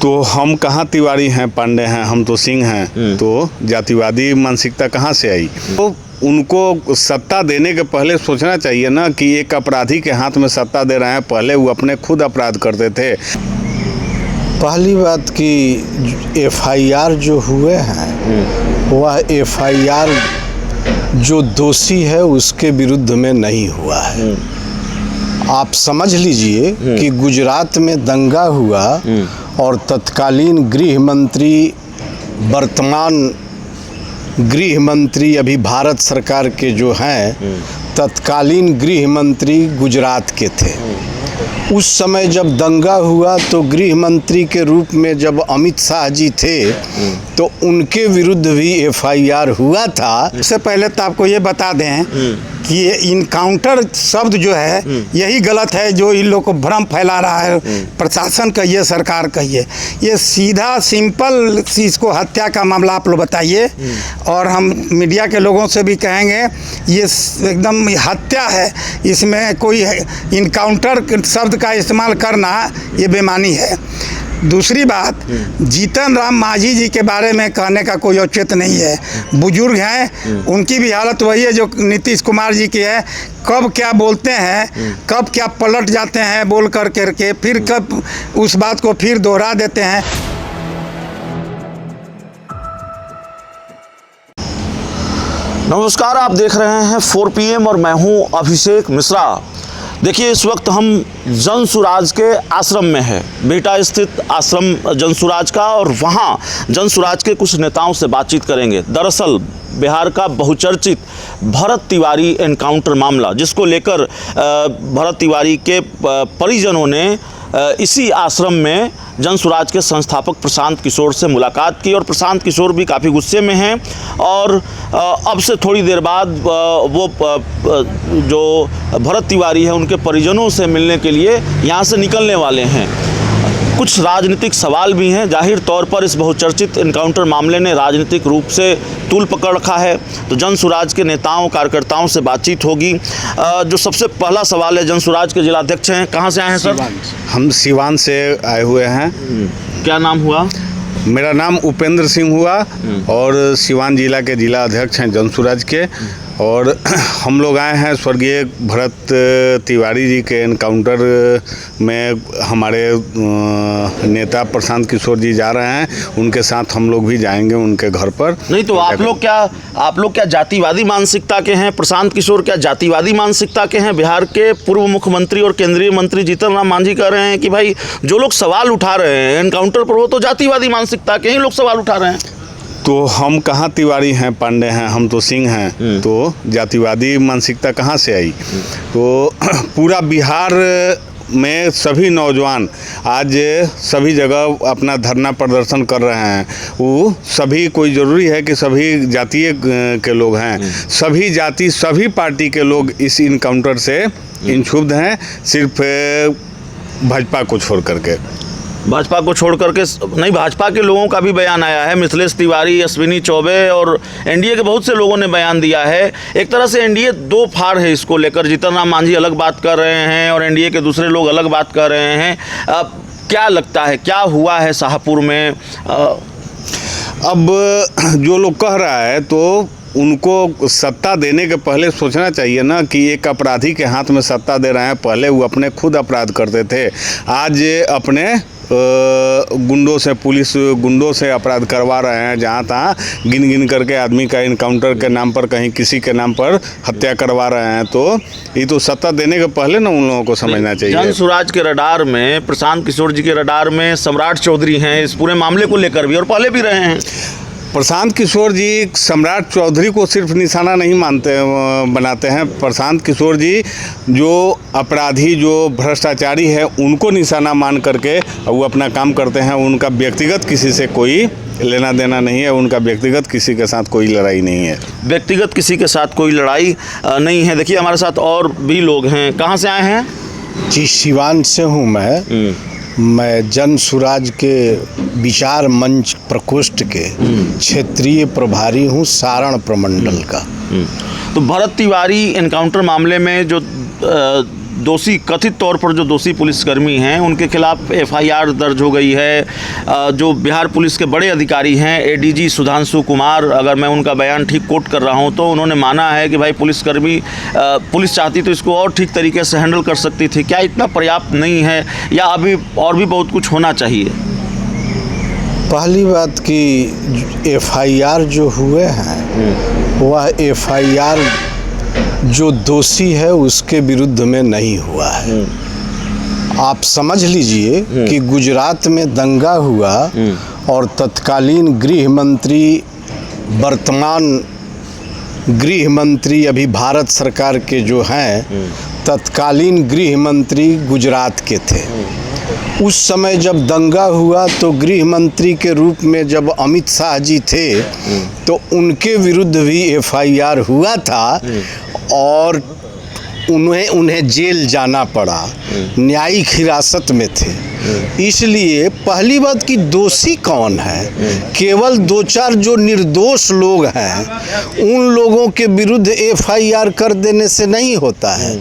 तो हम कहाँ तिवारी हैं, पांडे हैं, हम तो सिंह हैं। तो जातिवादी मानसिकता कहाँ से आई? तो उनको सत्ता देने के पहले सोचना चाहिए ना कि एक अपराधी के हाथ में सत्ता दे रहे हैं, पहले वो अपने खुद अपराध करते थे। पहली बात कि एफआईआर जो हुए हैं वह एफआईआर जो दोषी है उसके विरुद्ध में नहीं हुआ है। आप समझ लीजिए कि गुजरात में दंगा हुआ और तत्कालीन गृह मंत्री, वर्तमान गृह मंत्री अभी भारत सरकार के जो हैं, तत्कालीन गृह मंत्री गुजरात के थे। उस समय जब दंगा हुआ तो गृह मंत्री के रूप में जब अमित शाह जी थे तो उनके विरुद्ध भी एफआईआर हुआ था। इससे पहले तो आपको ये बता दें कि ये इनकाउंटर शब्द जो है यही गलत है, जो इन लोग को भ्रम फैला रहा है, प्रशासन कहिए, सरकार कहिए। ये सीधा सिंपल इसको हत्या का मामला आप लोग बताइए, और हम मीडिया के लोगों से भी कहेंगे ये एकदम हत्या है, इसमें कोई इनकाउंटर शब्द का इस्तेमाल करना ये बेईमानी है। दूसरी बात, जीतन राम मांझी जी के बारे में कहने का कोई औचित्य नहीं है। बुजुर्ग हैं, उनकी भी हालत वही है जो नीतीश कुमार जी की है। कब क्या बोलते हैं, कब क्या पलट जाते हैं बोल कर के, फिर कब उस बात को फिर दोहरा देते हैं। नमस्कार, आप देख रहे हैं 4 PM और मैं हूं अभिषेक मिश्रा। देखिए, इस वक्त हम जनसुराज के आश्रम में है, बिहटा स्थित आश्रम जनसुराज का, और वहाँ जनसुराज के कुछ नेताओं से बातचीत करेंगे। दरअसल बिहार का बहुचर्चित भरत तिवारी एनकाउंटर मामला, जिसको लेकर भरत तिवारी के परिजनों ने इसी आश्रम में जनसुराज के संस्थापक प्रशांत किशोर से मुलाकात की, और प्रशांत किशोर भी काफ़ी गुस्से में हैं। और अब से थोड़ी देर बाद वो जो भरत तिवारी है उनके परिजनों से मिलने के लिए यहाँ से निकलने वाले हैं। कुछ राजनीतिक सवाल भी हैं। जाहिर तौर पर इस बहुचर्चित एनकाउंटर मामले ने राजनीतिक रूप से तूल पकड़ रखा है। तो जनसुराज के नेताओं, कार्यकर्ताओं से बातचीत होगी। जो सबसे पहला सवाल है, जनसुराज के जिलाध्यक्ष हैं, कहाँ से आए हैं सर? हम सिवान से आए हुए हैं। क्या नाम हुआ? मेरा नाम उपेंद्र सिंह हुआ और सिवान जिला के जिला अध्यक्ष हैं जनसुराज के। और हम लोग आए हैं स्वर्गीय भरत तिवारी जी के एनकाउंटर में। हमारे नेता प्रशांत किशोर जी जा रहे हैं, उनके साथ हम लोग भी जाएंगे उनके घर पर। नहीं तो आप लोग क्या जातिवादी मानसिकता के हैं? प्रशांत किशोर क्या जातिवादी मानसिकता के हैं? बिहार के पूर्व मुख्यमंत्री और केंद्रीय मंत्री जीतन राम मांझी कह रहे हैं कि भाई जो लोग सवाल उठा रहे हैं एनकाउंटर पर, वो तो जातिवादी मानसिकता के ही लोग सवाल उठा रहे हैं। तो हम कहाँ तिवारी हैं, पांडे हैं, हम तो सिंह हैं। तो जातिवादी मानसिकता कहाँ से आई? तो पूरा बिहार में सभी नौजवान आज सभी जगह अपना धरना प्रदर्शन कर रहे हैं। वो सभी, कोई ज़रूरी है कि सभी जातीय के लोग हैं? सभी जाति, सभी पार्टी के लोग इस इनकाउंटर से इंक्षुब्ध हैं, सिर्फ भाजपा को छोड़ करके। भाजपा को छोड़ करके नहीं, भाजपा के लोगों का भी बयान आया है। मिथिलेश तिवारी, अश्विनी चौबे और एनडीए के बहुत से लोगों ने बयान दिया है। एक तरह से एनडीए दो फाड़ है इसको लेकर। जीतन राम मांझी अलग बात कर रहे हैं और एनडीए के दूसरे लोग अलग बात कर रहे हैं। अब क्या लगता है, क्या हुआ है शाहपुर में? अब जो लोग कह रहा है तो उनको सत्ता देने के पहले सोचना चाहिए ना कि एक अपराधी के हाथ में सत्ता दे रहे हैं, पहले वो अपने खुद अपराध करते थे। आज अपने गुंडों से, पुलिस गुंडों से अपराध करवा रहे हैं। जहाँ तहाँ गिन गिन करके आदमी का इनकाउंटर के नाम पर, कहीं किसी के नाम पर हत्या करवा रहे हैं। तो ये तो सत्ता देने के पहले ना उन लोगों को समझना चाहिए। जनसुराज के रडार में, प्रशांत किशोर जी के रडार में सम्राट चौधरी हैं इस पूरे मामले को लेकर भी, और पहले भी रहे हैं। प्रशांत किशोर जी सम्राट चौधरी को सिर्फ निशाना नहीं बनाते हैं। प्रशांत किशोर जी जो अपराधी, जो भ्रष्टाचारी है, उनको निशाना मान करके वो अपना काम करते हैं। उनका व्यक्तिगत किसी से कोई लेना देना नहीं है, उनका व्यक्तिगत किसी के साथ कोई लड़ाई नहीं है। व्यक्तिगत किसी के साथ कोई लड़ाई नहीं है। देखिए, हमारे साथ और भी लोग हैं। कहाँ से आए हैं? जी, सिवान से हूँ मैं जनसुराज के विचार मंच प्रकोष्ठ के क्षेत्रीय प्रभारी हूँ, सारण प्रमंडल का। तो भरत तिवारी एनकाउंटर मामले में जो दोषी, कथित तौर पर जो दोषी पुलिसकर्मी हैं उनके खिलाफ एफआईआर दर्ज हो गई है। जो बिहार पुलिस के बड़े अधिकारी हैं एडीजी सुधांशु कुमार, अगर मैं उनका बयान ठीक कोट कर रहा हूं तो उन्होंने माना है कि भाई पुलिसकर्मी, पुलिस चाहती तो इसको और ठीक तरीके से हैंडल कर सकती थी। क्या इतना पर्याप्त नहीं है या अभी और भी बहुत कुछ होना चाहिए? पहली बात कि एफआईआर जो हुए हैं वह एफआईआर जो दोषी है उसके विरुद्ध में नहीं हुआ है। आप समझ लीजिए कि गुजरात में दंगा हुआ और तत्कालीन गृह मंत्री, वर्तमान गृह मंत्री अभी भारत सरकार के जो हैं, तत्कालीन गृह मंत्री गुजरात के थे। उस समय जब दंगा हुआ तो गृह मंत्री के रूप में जब अमित शाह जी थे तो उनके विरुद्ध भी एफआईआर हुआ था और उन्हें जेल जाना पड़ा, न्यायिक हिरासत में थे। इसलिए पहली बात कि दोषी कौन है, केवल दो चार जो निर्दोष लोग हैं उन लोगों के विरुद्ध एफआईआर कर देने से नहीं होता है।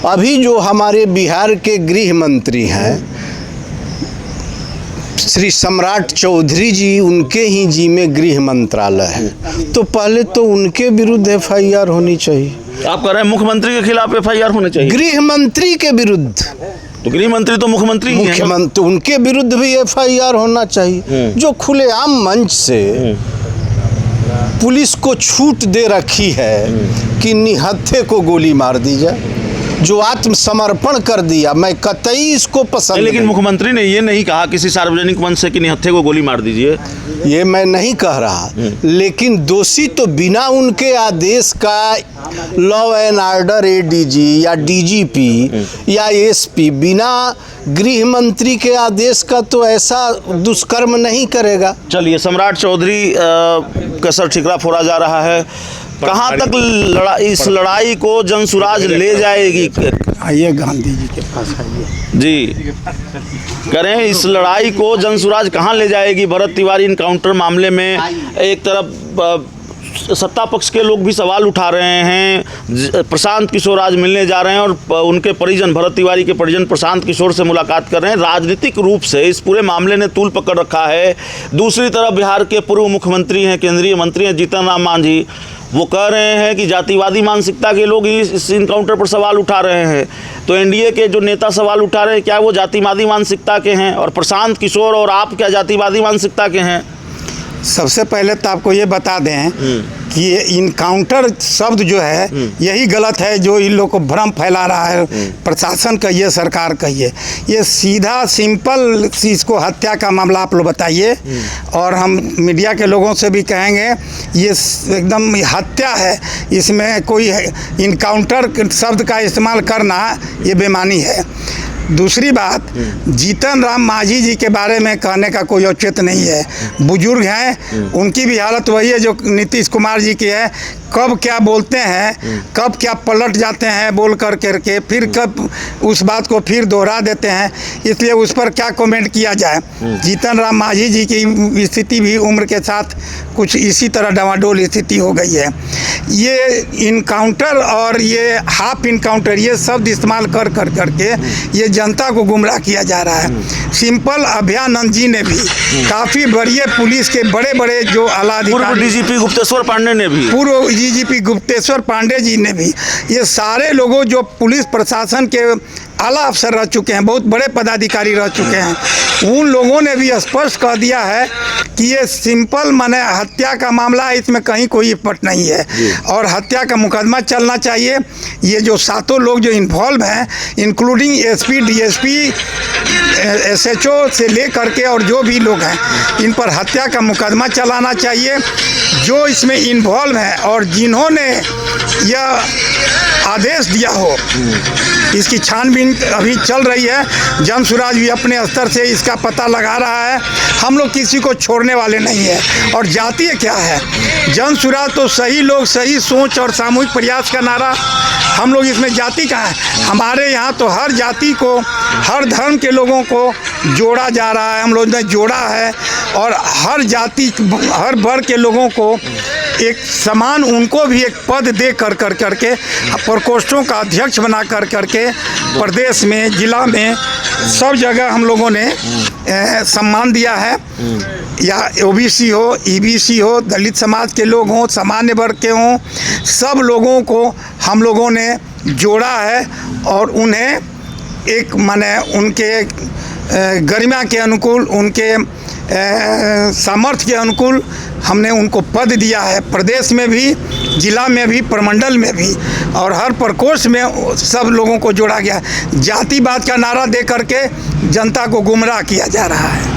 अभी जो हमारे बिहार के गृह मंत्री हैं श्री सम्राट चौधरी जी, उनके ही जी में गृह मंत्रालय है, तो पहले तो उनके विरुद्ध एफआईआर होनी चाहिए। आप कह रहे हैं मुख्यमंत्री के खिलाफ एफआईआर होनी चाहिए? गृह मंत्री के विरुद्ध। तो गृह मंत्री तो मुख्यमंत्री ही हैं। मुख्यमंत्री, उनके विरुद्ध भी एफआईआर होना चाहिए। जो खुलेआम मंच से पुलिस को छूट दे रखी है कि निहत्थे को गोली मार दी जाए, जो आत्मसमर्पण कर दिया, मैं कतई इसको पसंद लेकिन मुख्यमंत्री ने ये नहीं कहा किसी सार्वजनिक मंच से कि निहत्थे को गोली मार दीजिए। ये मैं नहीं कह रहा, लेकिन दोषी तो बिना उनके आदेश का लॉ एंड ऑर्डर एडीजी या डीजीपी या एसपी बिना गृह मंत्री के आदेश का तो ऐसा दुष्कर्म नहीं करेगा। चलिए, सम्राट चौधरी का सर ठिकरा फोड़ा जा रहा है। कहाँ तक इस लड़ाई को जनसुराज ले जाएगी? आइए गांधी जी के पास आइए जी, करें इस लड़ाई को जनसुराज कहाँ ले जाएगी? भरत तिवारी इनकाउंटर मामले में एक तरफ सत्ता पक्ष के लोग भी सवाल उठा रहे हैं। प्रशांत किशोर आज मिलने जा रहे हैं और उनके परिजन, भरत तिवारी के परिजन प्रशांत किशोर से मुलाकात कर रहे हैं। राजनीतिक रूप से इस पूरे मामले ने तूल पकड़ रखा है। दूसरी तरफ बिहार के पूर्व मुख्यमंत्री हैं, केंद्रीय मंत्री हैं जीतन राम मांझी, वो कह रहे हैं कि जातिवादी मानसिकता के लोग इस इनकाउंटर पर सवाल उठा रहे हैं। तो एनडीए के जो नेता सवाल उठा रहे हैं, क्या वो जातिवादी मानसिकता के हैं? और प्रशांत किशोर और आप क्या जातिवादी मानसिकता के हैं? सबसे पहले तो आपको ये बता दें कि ये इनकाउंटर शब्द जो है यही गलत है, जो इन लोग को भ्रम फैला रहा है प्रशासन कहिए, सरकार कहिए। ये सीधा सिंपल इसको हत्या का मामला आप लोग बताइए, और हम मीडिया के लोगों से भी कहेंगे ये एकदम हत्या है, इसमें कोई इनकाउंटर शब्द का इस्तेमाल करना ये बेईमानी है। दूसरी बात, जीतन राम मांझी जी के बारे में कहने का कोई औचित्य नहीं है। बुजुर्ग हैं, उनकी भी हालत वही है जो नीतीश कुमार जी की है। कब क्या बोलते हैं, कब क्या पलट जाते हैं बोल कर करके, फिर कब उस बात को फिर दोहरा देते हैं, इसलिए उस पर क्या कमेंट किया जाए। जीतन राम मांझी जी की स्थिति भी उम्र के साथ कुछ इसी तरह डामाडोल स्थिति हो गई है। ये इनकाउंटर और ये हाफ इनकाउंटर, ये शब्द इस्तेमाल कर करके ये जनता को गुमराह किया जा रहा है। सिंपल अभयानंद जी ने भी, काफ़ी बड़ी पुलिस के बड़े बड़े जो आला अधिकारी, पूर्व डीजीपी गुप्तेश्वर पांडे ने भी, पूर्व डीजीपी गुप्तेश्वर पांडे जी ने भी, ये सारे लोगों जो पुलिस प्रशासन के आला अफसर रह चुके हैं, बहुत बड़े पदाधिकारी रह चुके हैं, उन लोगों ने भी स्पष्ट कह दिया है कि ये सिंपल माने हत्या का मामला है, इसमें कहीं कोई पट नहीं है और हत्या का मुकदमा चलना चाहिए। ये जो सातों लोग जो इन्वॉल्व हैं, इंक्लूडिंग एसपी, डीएसपी, एसएचओ से ले करके और जो भी लोग हैं, इन पर हत्या का मुकदमा चलाना चाहिए। जो इसमें इन्वॉल्व हैं और जिन्होंने यह आदेश दिया हो, इसकी छानबीन अभी चल रही है। जनसुराज भी अपने स्तर से इसका पता लगा रहा है। हम लोग किसी को छोड़ने वाले नहीं है। और जातीय क्या है, जनसुराज तो सही लोग, सही सोच और सामूहिक प्रयास का नारा, हम लोग इसमें जाति का है। हमारे यहाँ तो हर जाति को, हर धर्म के लोगों को जोड़ा जा रहा है, हम लोग ने जोड़ा है, और हर जाति, हर वर्ग के लोगों को एक समान उनको भी एक पद दे करके प्रकोष्ठों का अध्यक्ष बना करके प्रदेश में, जिला में, सब जगह हम लोगों ने सम्मान दिया है। या ओबीसी हो, ईबीसी हो, दलित समाज के लोग हों, सामान्य वर्ग के हों, सब लोगों को हम लोगों ने जोड़ा है और उन्हें एक माने उनके गरिमा के अनुकूल, उनके सामर्थ्य के अनुकूल हमने उनको पद दिया है। प्रदेश में भी, जिला में भी, प्रमंडल में भी और हर प्रकोष्ठ में सब लोगों को जोड़ा गया। जातिवाद का नारा दे करके जनता को गुमराह किया जा रहा है।